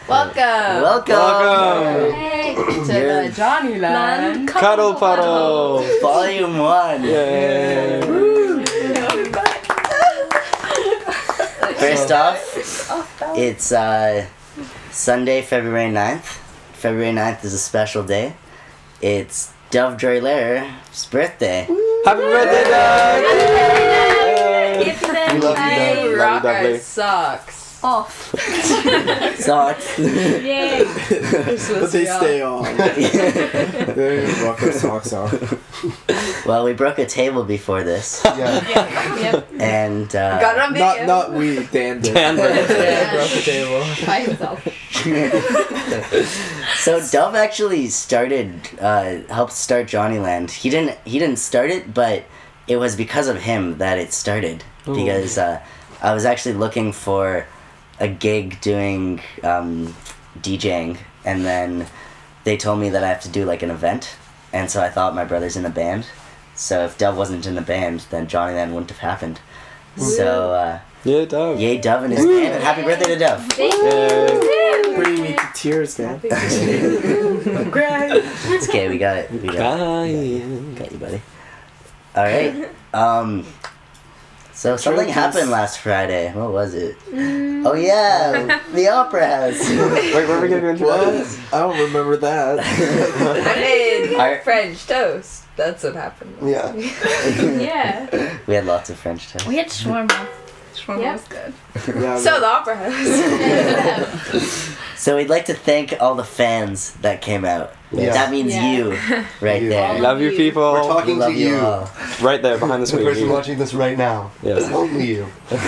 Welcome. Hey, to the Johnnyland Cuddle Puddle Volume 1. Yay. First off, it's Sunday, February 9th. February 9th is a special day. It's Dove Joylaire's birthday. Happy birthday, Dove! We love you, Dove. rock our socks off. Socks. Yay! But they stay on. They rock our socks off. Well, we broke a table before this. Yep. And Got it on video. Not we, Dan did. Dan broke the Dan broke the table. By himself. So Dove actually helped start Johnnyland. He didn't start it, but it was because of him that it started. Ooh. Because I was actually looking for a gig doing DJing, and then they told me that I have to do like an event, and so I thought my brother's in a band, so if Dove wasn't in the band, then Johnnyland wouldn't have happened. So Yeah, Dove. yay Dove and his band, and happy birthday to Dove. Bring me to tears, Dan. It's okay, we got it. We got you, buddy. All right. So something happened last Friday. What was it? Oh yeah, the Opera House. Wait, were we gonna go into that? I don't remember that. I made French toast. That's what happened. Yeah. Yeah. We had lots of French toast. We had shawarma. Shawarma was good. Yeah, So the Opera House. So we'd like to thank all the fans that came out. Yeah. That means Yeah. you, right You. there. Love you, people. We're talking Love to you. all. Right there, behind the The person screen. watching this right now. Yes. Only you. What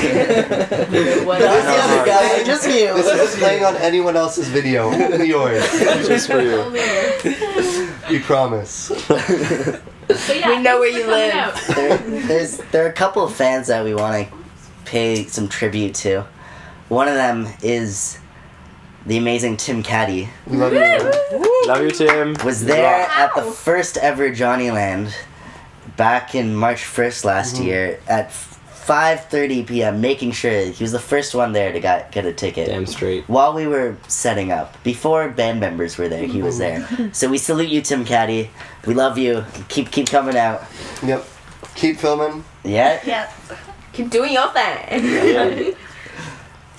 Just else? you, guys, just you. This isn't playing on anyone else's video. Only yours. Just for you. We promise. So yeah, We know where thanks you for coming live. out. There are a couple of fans that we want to pay some tribute to. One of them is the amazing Tim Caddy. We love you. Love you, Tim. Was there at the first ever Johnnyland back in March 1st last year at 5:30 p.m. making sure he was the first one there to get a ticket. Damn straight. While we were setting up, before band members were there, he was there. So we salute you, Tim Caddy. We love you. Keep coming out. Yep. Keep filming. Yeah. Yeah. Keep doing your thing. Yeah.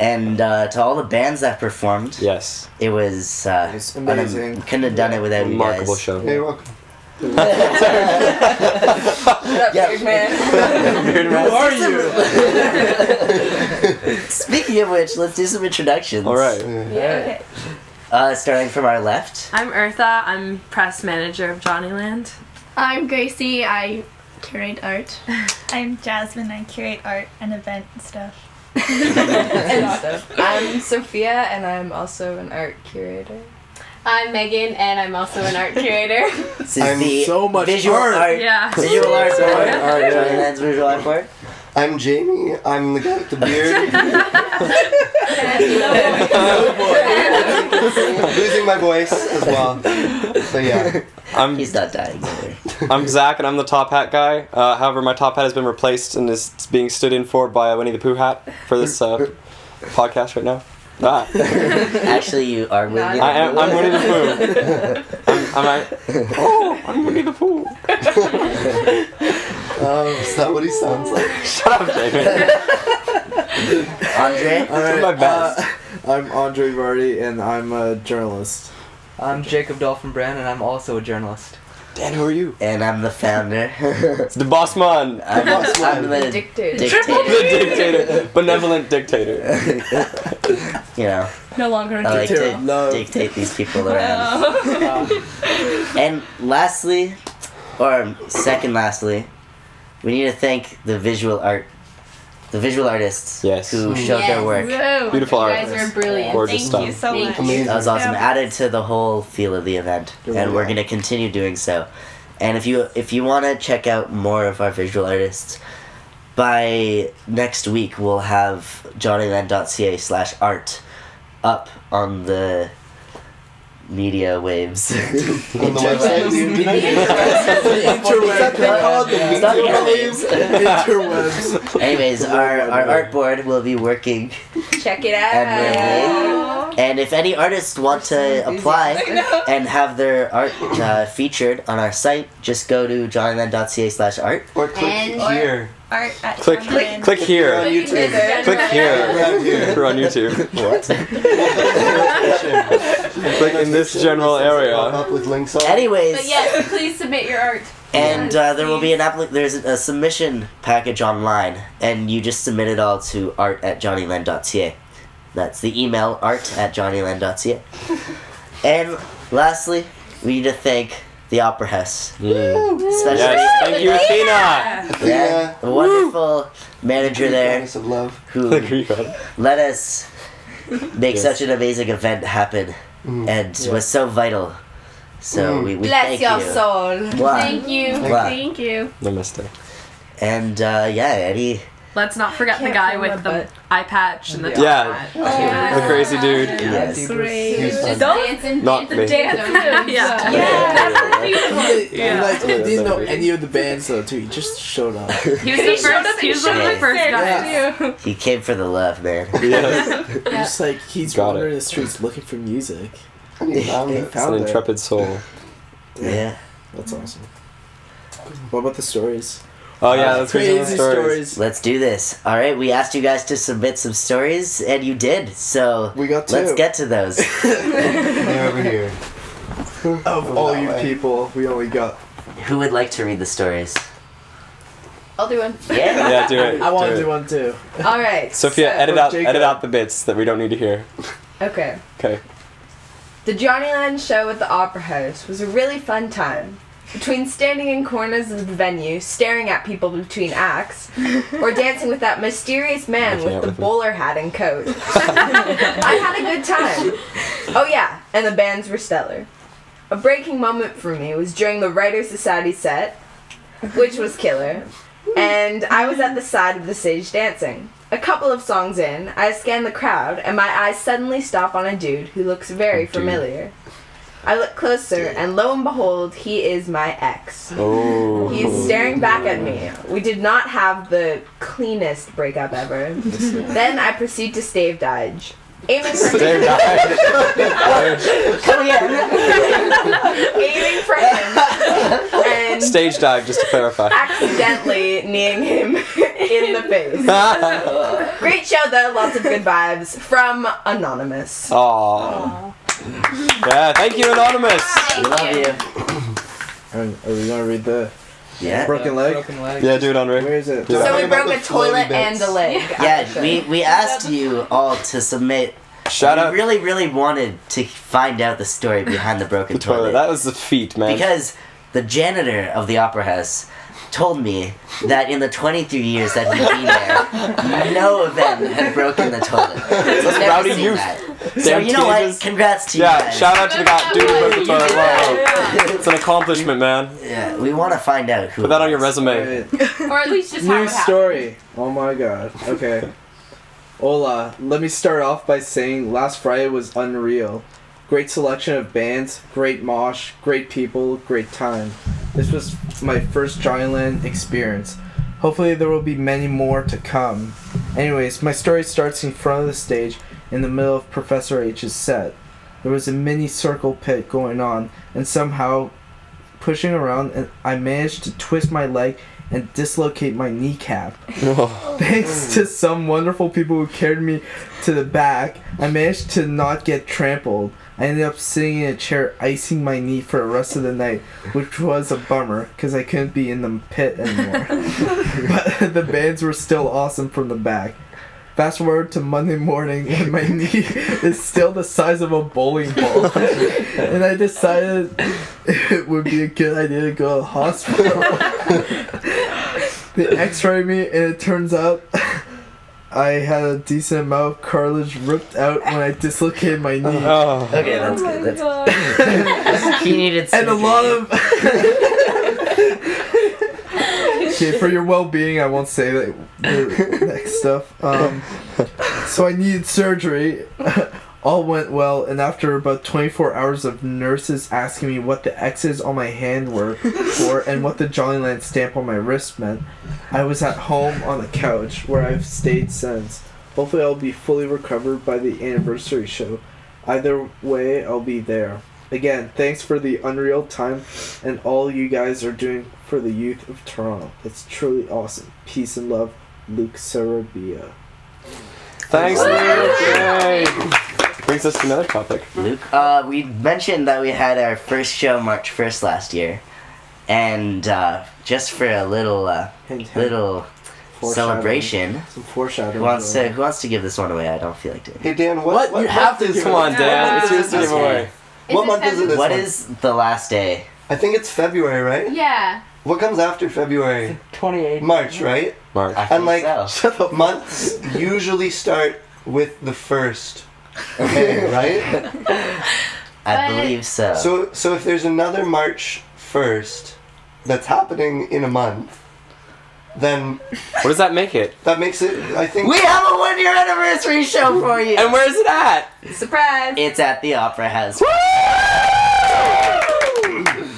And to all the bands that performed, Yes. it was It's amazing. couldn't have done it without Remarkable you guys. show. Hey, you're welcome. Shut up, Yeah. big man. Weird Who are you? Speaking of which, let's do some introductions. All right. Yeah. Starting from our left. I'm Eartha. I'm press manager of Johnnyland. I'm Gracie. I curate art. I'm Jasmine. I curate art and event stuff. And stuff. I'm Sophia, and I'm also an art curator. I'm Megan, and I'm also an art curator. This is I'm the so much visual art. Yeah. Visual art board. Art, yeah. Johnnyland's visual art board. I'm Jamie. I'm the guy with the beard. Losing my voice as well. So yeah. He's not dying either. I'm Zach, and I'm the top hat guy. However, my top hat has been replaced and is being stood in for by a Winnie the Pooh hat for this podcast right now. Ah. Actually, you are Winnie. I'm Winnie the Pooh. I'm Winnie the Pooh. Is that what he sounds like? Shut up, David. Andre. I'm my best. I'm Andre Vardy, and I'm a journalist. I'm Jacob Dolphin Brand, and I'm also a journalist. Dan, who are you? And I'm the founder. It's the boss man. I'm the Dictator. The dictator. Benevolent dictator. You know, No longer I a like Dictator to of love. dictate these people around. And lastly, or second lastly, we need to thank the visual artists Yes. who showed their work. Whoa. Beautiful You art. guys were brilliant. Gorgeous Thank you stuff. so much. Amazing. That was awesome. Yeah. Added to the whole feel of the event, and we're gonna continue doing so. And if you want to check out more of our visual artists, by next week we'll have johnnyland.ca/art up on the media waves. On the website, the internet. It's not media waves. Interwebs. Anyways, our art board will be working Check it out. and And if any artists want to apply and have their art featured on our site, just go to johnnyland.ca/art. Or click And- here. Art at Click Johnnyland. here. On YouTube. Click here. Around here. If you're on YouTube. What? Click in this general Pop area. up with links on. Anyways, But yes, please submit your art. and Yes, there will be please. there's a submission package online, and you just submit it all to art@johnnyland.ca. That's the email, art@johnnyland.ca. And lastly, we need to thank the Opera House. Especially Yes, thank you, Athena. yeah, a wonderful manager there Promise of love. who let us make Yes. such an amazing event happen and was so vital. So we Bless thank your you. soul. Wow. Thank you. Wow. Thank you. Namaste. And Eddie. Let's not forget the Can't guy feel with my the butt. eye patch and the top Yeah. hat. The crazy dude. Yes. He He was was just fun. dancing, Not dancing, me. dancing. Yeah. He Yeah. like didn't know any of the bands though too. He just showed up. He was the first. He was one of the first guys. He came for the love, man. Yes. Just like he's Got wandering it. the streets looking for music. And he found He it. It's found an it. intrepid soul. Yeah. That's awesome. What about the stories? Oh yeah, that's crazy Crazy stories. stories. Let's do this. All right, we asked you guys to submit some stories, and you did. So We got two. let's get to those. They're over here. Of all that you way. people, we only got. Who would like to read the stories? I'll do one. Yeah. Yeah, do it. I want to do do it. one too. All right. Sophia, so- edit Jacob. out the bits that we don't need to hear. Okay. Okay. The Johnnyland show at the Opera House was a really fun time. Between standing in corners of the venue, staring at people between acts, or dancing with that mysterious man Making with out the with him. bowler hat and coat. I had a good time. Oh yeah, and the bands were stellar. A breaking moment for me was during the Writers Society set, which was killer, and I was at the side of the stage dancing. A couple of songs in, I scan the crowd, and my eyes suddenly stop on a dude who looks very dude. familiar. I look closer, and lo and behold, he is my ex. Oh. He's staring back at me. We did not have the cleanest breakup ever. Then I proceed to stage dive. Aiming for Dave him. died. Come here. Aiming for him. And Stage dive, just to clarify. accidentally kneeing him in the face. Great show though, lots of good vibes from Anonymous. Aww. Yeah, thank you, Anonymous. We love you. Are we gonna read the Yeah. broken leg? Broken leg. Yeah, do it, Andre. Where is it? Do So that. we Talking about broke a the toilet floaty and bits. a leg. Yeah, we asked you all to submit. Shout out We really, really wanted to find out the story behind the broken the toilet. toilet. That was a feat, man. Because the janitor of the Opera House told me that in the 23 years that he'd been there, no event had broken the toilet. He's never rowdy seen youth. that. So Damn you know what? teenagers. Congrats to you Yeah, guys. shout out to the guy dude who broke the toilet. Wow. It's an accomplishment, man. Yeah, we want to find out who. Put that it on your was. resume. Right. Or at least just how New it happened. story. Oh my god. Okay. Hola. Let me start off by saying last Friday was unreal. Great selection of bands, great mosh, great people, great time. This was my first Johnnyland experience. Hopefully there will be many more to come. Anyways, my story starts in front of the stage in the middle of Professor H's set. There was a mini circle pit going on, and somehow pushing around, and I managed to twist my leg and dislocate my kneecap. Thanks to some wonderful people who carried me to the back, I managed to not get trampled. I ended up sitting in a chair icing my knee for the rest of the night, which was a bummer because I couldn't be in the pit anymore. But the bands were still awesome from the back. Fast forward to Monday morning and my knee is still the size of a bowling ball. And I decided it would be a good idea to go to the hospital. They x-rayed me and it turns out I had a decent amount of cartilage ripped out when I dislocated my knee. Oh. Okay, that's good. That's he needed And a surgery. lot of... Okay, for your well-being, I won't say the next stuff. So I needed surgery. All went well, and after about 24 hours of nurses asking me what the X's on my hand were for and what the Johnnyland stamp on my wrist meant, I was at home on the couch where I've stayed since. Hopefully I'll be fully recovered by the anniversary show. Either way, I'll be there. Again, thanks for the unreal time and all you guys are doing for the youth of Toronto. It's truly awesome. Peace and love, Luke Sarabia. Thanks, Luke. Yay. Brings us to another topic. Luke, we mentioned that we had our first show March 1st last year, and just for a little Hint, hint. little celebration, Some foreshadowing. who wants to give this one away? I don't feel like doing it. Hey Dan, what You have to is give Come on, Dan. It's yours to give away. What month is it this What month? is the last day? I think it's February, right? Yeah. What comes after February? 28. March, right? March. I And think like so. months usually start with the first. Okay, right? I But- believe so. So if there's another March 1st that's happening in a month, then What does that make it? that makes it, I think... We have a 1-year anniversary show for you. And where is it at? Surprise! It's at the Opera House.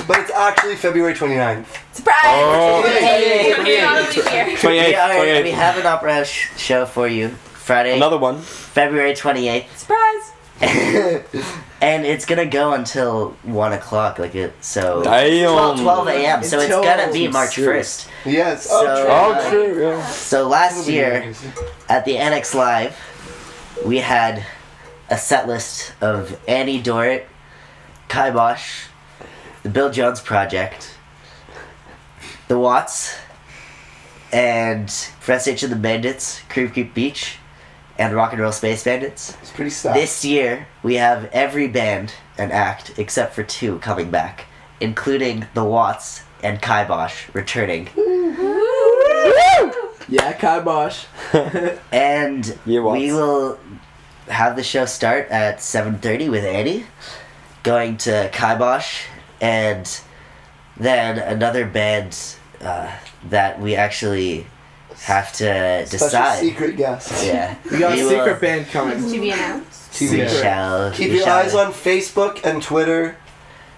But it's actually February 29th. Surprise! Oh. Hey, It's not a leap year. 28th. we have an Opera House show for you Friday, Another one. February 28th. Surprise! And it's gonna go until 1 o'clock, so Damn. 12 a.m. So it's Until- gonna be March 1st. Yes. So, Oh, true. Yeah. So last year at the NX Live, we had a set list of Annie Dorrit, Kai Bosch, the Bill Jones Project, the Watts, and Fresh H and the Bandits, Creep Beach, and Rock and Roll Space Bandits. It's pretty sad. This year, we have every band and act except for 2 coming back, including the Watts and Kai Bosch returning. Yeah, Kibosh. And Yeah, Watts. we will have the show start at 7:30 with Annie, going to Kai Bosch, and then another band that we actually have to Special decide. secret guest. Yeah. We got a will- secret band coming. To be announced. We Secret. shall. Keep we your shall- eyes on Facebook and Twitter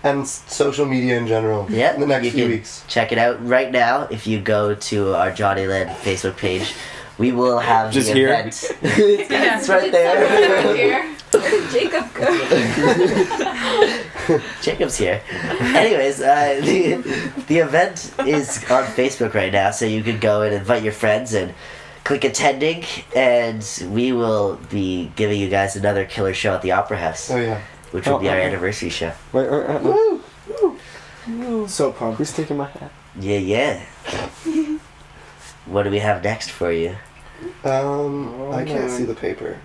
and social media in general. Yep, In the next you few can weeks. check it out right now. If you go to our Johnnyland Facebook page, we will have Just the here? event. Yeah. It's right there. Here. Where did Jacob go? Jacob's here. Anyways, the event is on Facebook right now, so you can go and invite your friends and click attending, and we will be giving you guys another killer show at the Opera House, Oh yeah. which will be our Oh. anniversary show. Wait, So pumped. who's taking my hat? Yeah. What do we have next for you? I can't see the paper.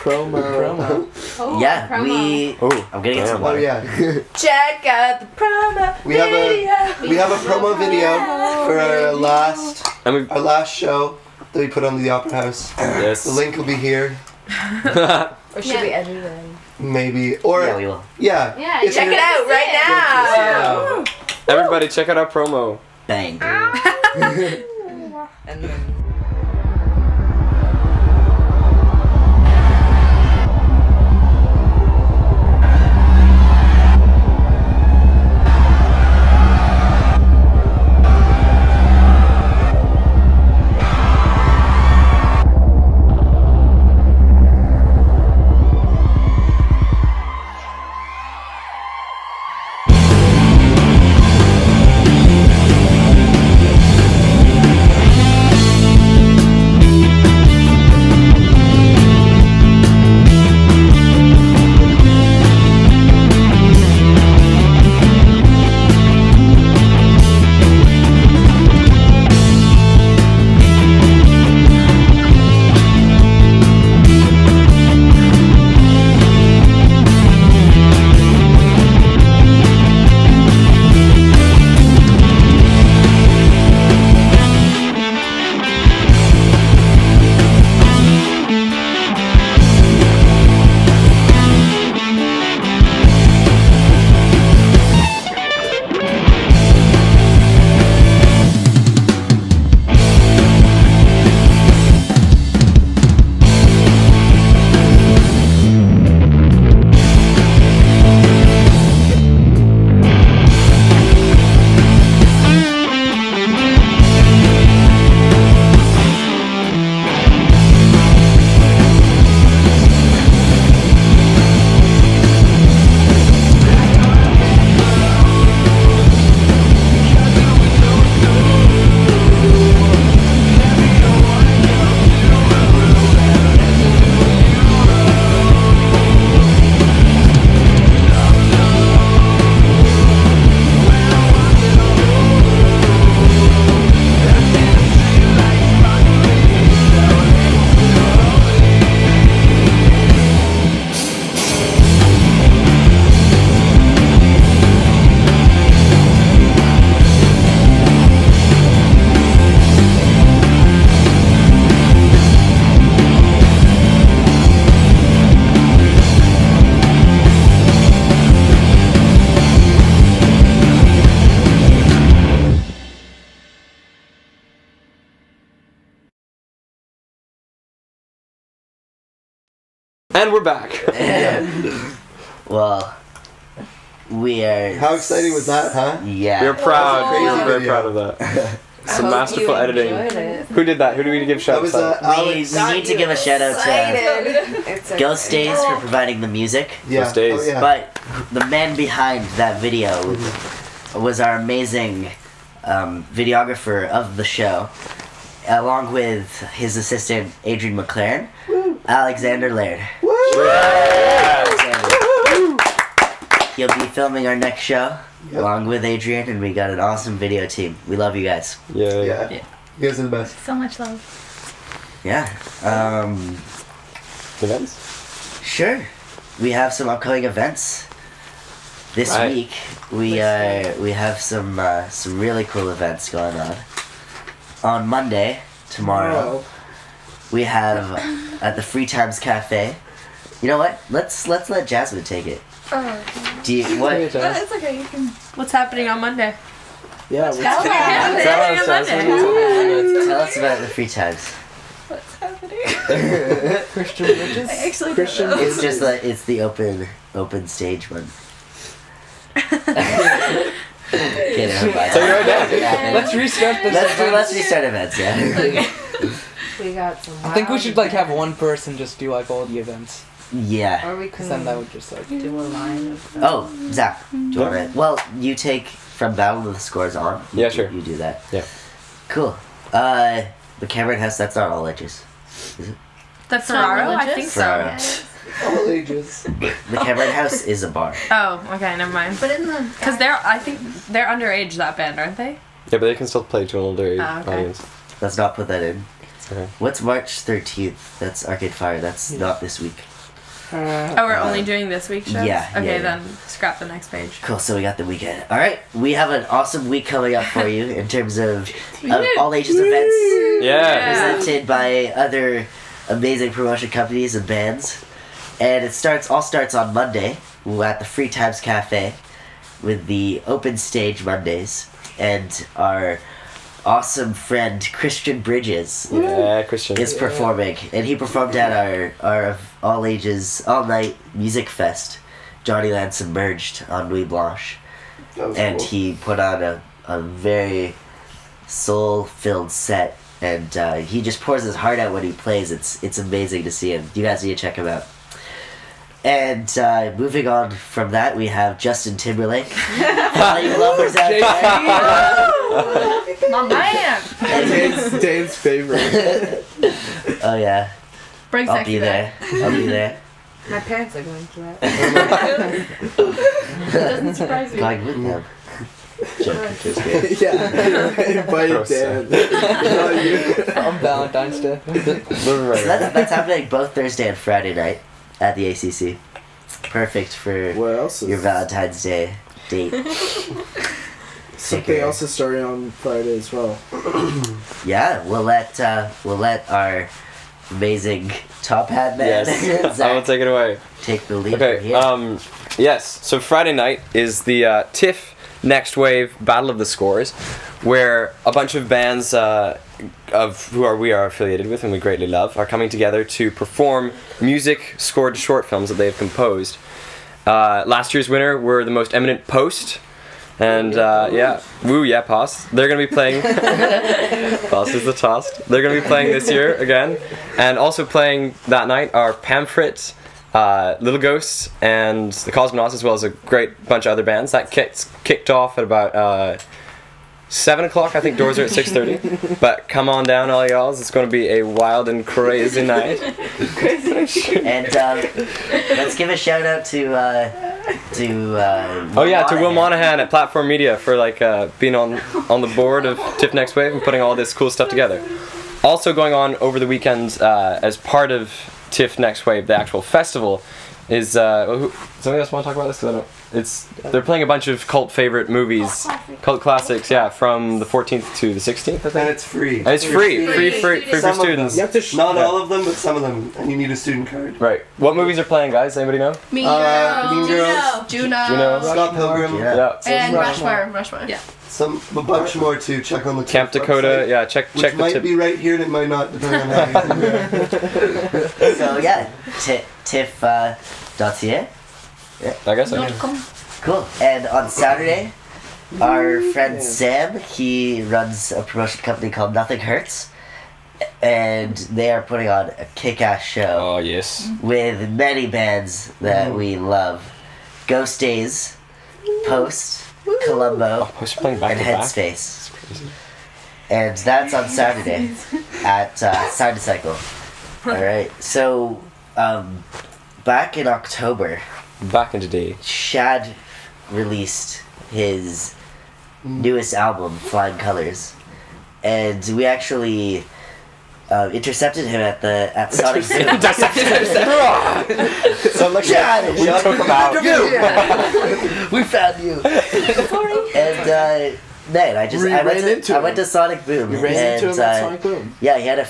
Promo. Oh, yeah, promo. we. Oh, I'm gonna get some Oh water. yeah. Check out the promo We have a video. we have a promo video for our last And we show that we put on the Opera House. yes. The link will be here, Or should we edit it? maybe, or Yeah, we will. yeah. Yeah, If Check you're- it out right now. Everybody, check out our promo. Bang. And then And we're back. Well, we are. How exciting was that, huh? Yeah. We're proud. Crazy We're very video. proud of that. Some hope masterful you editing. enjoyed it. Who did that? Who do we give shout That was outs to? We need to give a shout out to It's a- Ghost Days for providing the music. Yeah. Those days. Oh, yeah. But the man behind that video was our amazing videographer of the show, along with his assistant Adrian McLaren, Alexander Laird. Alexander. He'll be filming our next show along with Adrian, and we got an awesome video team. We love you guys. Yeah. Yeah. You guys are the best. So much love. Yeah. Events? Sure. We have some upcoming events. This Right. week we have some really cool events going on. On Monday, tomorrow, we have at the Free Times Cafe. You know what? Let's let Jasmine take it. Oh, Do you what? it's okay. You can. What's happening on Monday? Yeah. What's happening Tell on us, Monday? Tell us about the Free Times. What's happening? Christian religious. I actually Christian. don't know. It's just like it's the open stage one. Okay, never mind. So you're right now. Yeah, Let's restart this. let's restart events. Yeah. We got some. I think we wild should like have events. one person just do like all the events. Yeah. Or we Because can then that would just like. do a line of them. Oh, Zach, do you want to? Well, you take from Battle of the Scores on. You, Yeah, sure. You do that. Yeah. Cool. The Cameron House. That's not all ages. The Ferraro? I think Ferraro. so. All ages. The Cameron House is a bar. Oh, okay, never mind. But in the. Because I think they're underage, that band, aren't they? Yeah, but they can still play to an older Ah, okay. audience. Let's not put that in. Okay. What's March 13th? That's Arcade Fire. That's not this week. Oh, we're only doing this week's shows? yeah, Okay, yeah. then scrap the next page. Cool. So we got the weekend. All right. We have an awesome week coming up for you in terms of all ages events. Yeah. Presented by other amazing promotion companies and bands. And it all starts on Monday at the Free Times Cafe with the Open Stage Mondays and our awesome friend Christian Bridges Yeah, Christian. is performing, and he performed at our all ages all night music fest, Johnnyland Submerged on Nuit Blanche, That was and cool. he put on a very soul-filled set, and he just pours his heart out when he plays. It's amazing to see him. You guys need to check him out. And moving on from that, we have Justin Timberlake. All you lovers out there. My man. Dane's favorite. Oh yeah, Bring I'll sexy be back. there. I'll be there. My parents are going to that. Doesn't surprise me. Going with them. Joking, just kidding. Yeah. Invited Gross, Dan. Not you. On Valentine's Day. So that's happening both Thursday and Friday night at the ACC. Perfect for What else is your Valentine's Day date. Something else is starting on Friday as well. Yeah, we'll let our amazing top hat man Yes. I will Zach take it away. take the lead from Okay. here. Yes. So Friday night is the TIFF Next Wave Battle of the Scores, where a bunch of bands of we are affiliated with and we greatly love are coming together to perform music scored to short films that they have composed. Last year's winner were the Most Eminent Post. And Post. They're gonna be playing. Post is the toast. They're gonna be playing this year again, and also playing that night are Pamphlet, Little Ghosts, and the Cosmonauts, as well as a great bunch of other bands. That kicked off at about 7 o'clock. I think doors are at 6:30. But come on down, all y'alls. It's gonna be a wild and crazy night. And let's give a shout out to To Will Monahan at Platform Media for being on the board of TIFF Next Wave and putting all this cool stuff together. Also going on over the weekend as part of TIFF Next Wave, the actual festival, is somebody else want to talk about this? 'Cause I don't. They're playing a bunch of cult favorite movies, cult classics, from the 14th to the 16th, I think. And it's free. And it's free for Some of students. You have to Not all of them, but some of them. And you need a student card. Right. What movies are playing, guys? Anybody know? Mean Mean Girls. Juno. Juno. Scott Pilgrim. Yeah. Yeah. And Rushmore. Rushmore. Yeah. A bunch more to check on the Camp TIFF Dakota. website, Yeah. Check which the might tip. be right here and it might not, depending on how you do it. So yeah, tiff.ca. I guess so. Cool. And on Saturday, our friend Sam, he runs a promotion company called Nothing Hurts, and they are putting on a kick-ass show. Oh, yes. With many bands that we love. Ghost Days, Post, Columbo, Post playing back and to back. Headspace. And that's on Saturday at Side to Cycle. Alright, so back in October, Back in today. Shad released his newest album, Flying Colors. And we actually intercepted him at Sonic Boom. So look, Shad, we took him out. We found you. And man, I went to Sonic Boom. You ran into him at Sonic Boom. Yeah, he had a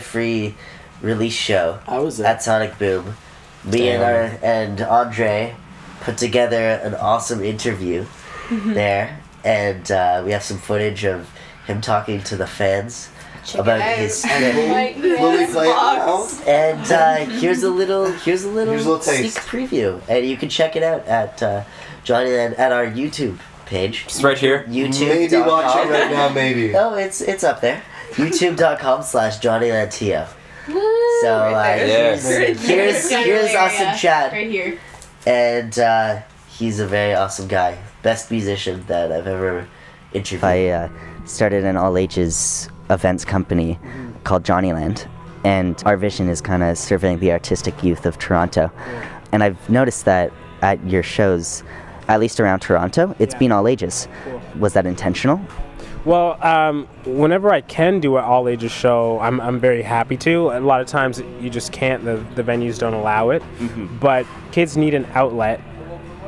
free release show. I was there. At Sonic Boom. Me and Andre put together an awesome interview there, and we have some footage of him talking to the fans about his script. Will we play it now? And here's a little Here's a little sneak taste. preview, and you can check it out at Johnnyland at our YouTube page. It's right here. YouTube. Maybe watching right now, maybe. Oh, it's up there. YouTube.com/JohnnylandTO. So here's us in chat, Right here. and he's a very awesome guy, best musician that I've ever interviewed. I started an all ages events company called Johnnyland, and our vision is kind of serving the artistic youth of Toronto. And I've noticed that at your shows, at least around Toronto, it's been all ages. Was that intentional? Well, whenever I can do an all ages show, I'm very happy to. A lot of times you just can't, the venues don't allow it. But kids need an outlet,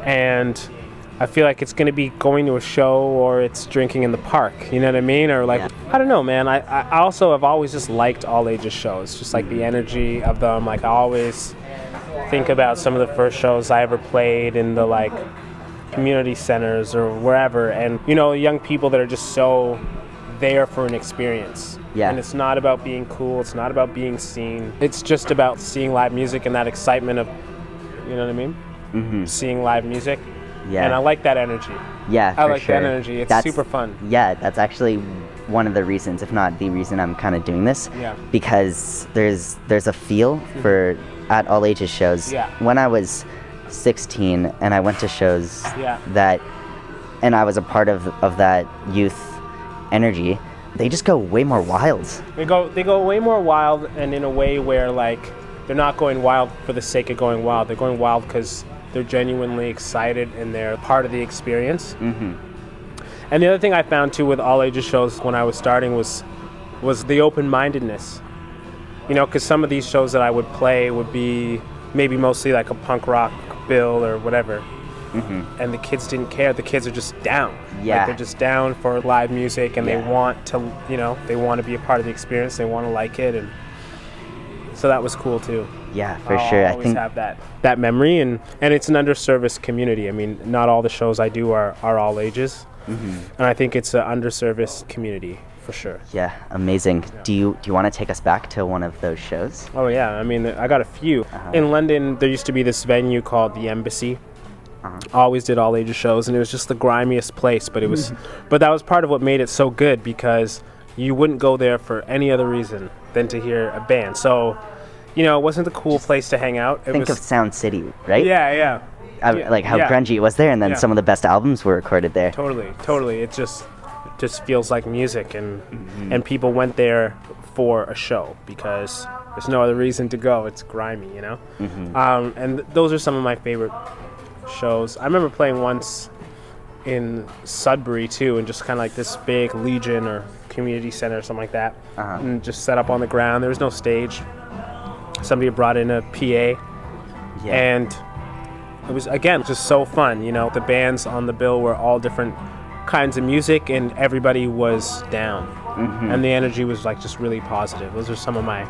and I feel like it's going to be going to a show or it's drinking in the park, you know what I mean? Or like, I don't know, man. I also have always just liked all ages shows, just like the energy of them. Like I always think about some of the first shows I ever played in the like community centers or wherever, and you know, young people that are just so there for an experience. And it's not about being cool, it's not about being seen, it's just about seeing live music and that excitement of, you know what I mean? Seeing live music. And I like that energy. I like that energy. It's super fun. Yeah, that's actually one of the reasons, if not the reason, I'm kind of doing this. Because there's a feel for at all ages shows. When I was 16 and I went to shows that, and I was a part of that youth energy, they just go way more wild. They go way more wild, and in a way where like they're not going wild for the sake of going wild. They're going wild because they're genuinely excited and they're part of the experience. And the other thing I found too with all ages shows when I was starting was the open-mindedness. You know, because some of these shows that I would play would be maybe mostly like a punk rock bill or whatever, and the kids didn't care. The kids are just down. Like they're just down for live music, and they want to, you know, they want to be a part of the experience. They want to like it, and so that was cool too. For sure. I think have that memory, and it's an underserviced community. I mean, not all the shows I do are all ages, and I think it's an underserviced community for sure. Amazing. Do you want to take us back to one of those shows? Oh yeah, I mean, I got a few. In London, there used to be this venue called the Embassy. Always did all ages shows, and it was just the grimiest place, but it was but that was part of what made it so good, because you wouldn't go there for any other reason than to hear a band. So, you know, it wasn't the cool place to hang out. Think of Sound City, right? Like how grungy it was there, and then some of the best albums were recorded there. Totally. It just feels like music, and people went there for a show because there's no other reason to go. It's grimy, you know. And those are some of my favorite shows. I remember playing once in Sudbury too, and just kind of like this big Legion or community center or something like that, and just set up on the ground. There was no stage. Somebody brought in a PA, and it was, again, just so fun. You know, the bands on the bill were all different kinds of music, and everybody was down, and the energy was like just really positive. Those are some of my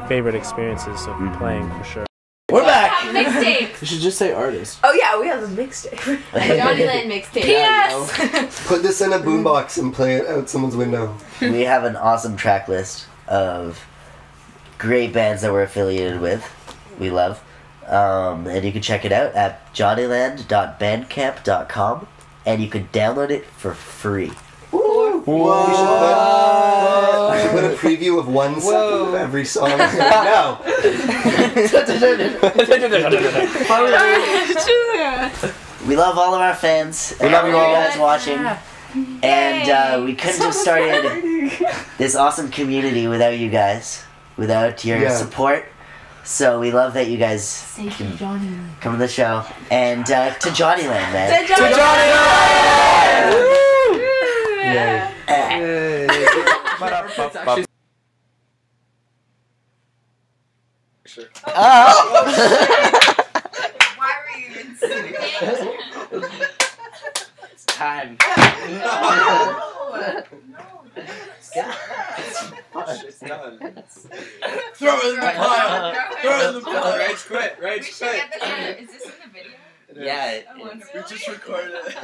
favorite experiences of playing, for sure. We're back. Mixtape. You should just say artist. Oh yeah, we have a mixtape. Johnnyland mixtape. P.S. Put this in a boombox and play it out someone's window. We have an awesome track list of great bands that we're affiliated with. We love. And you can check it out at johnnyland.bandcamp.com, and you can download it for free. We should put a preview of 1 second of every song. No. We love all of our fans. We love you all. guys watching. And we couldn't have started this awesome community without you guys, without your support. So we love that you guys come to the show. And to Johnnyland, man. To Johnnyland! Yeah. Why were you even sitting? It's time. It's done. Throw it in the pile. Throw it in the pile. Rage quit. Rage quit. Is this in the video? Yeah. Oh, wonderful. We just recorded it.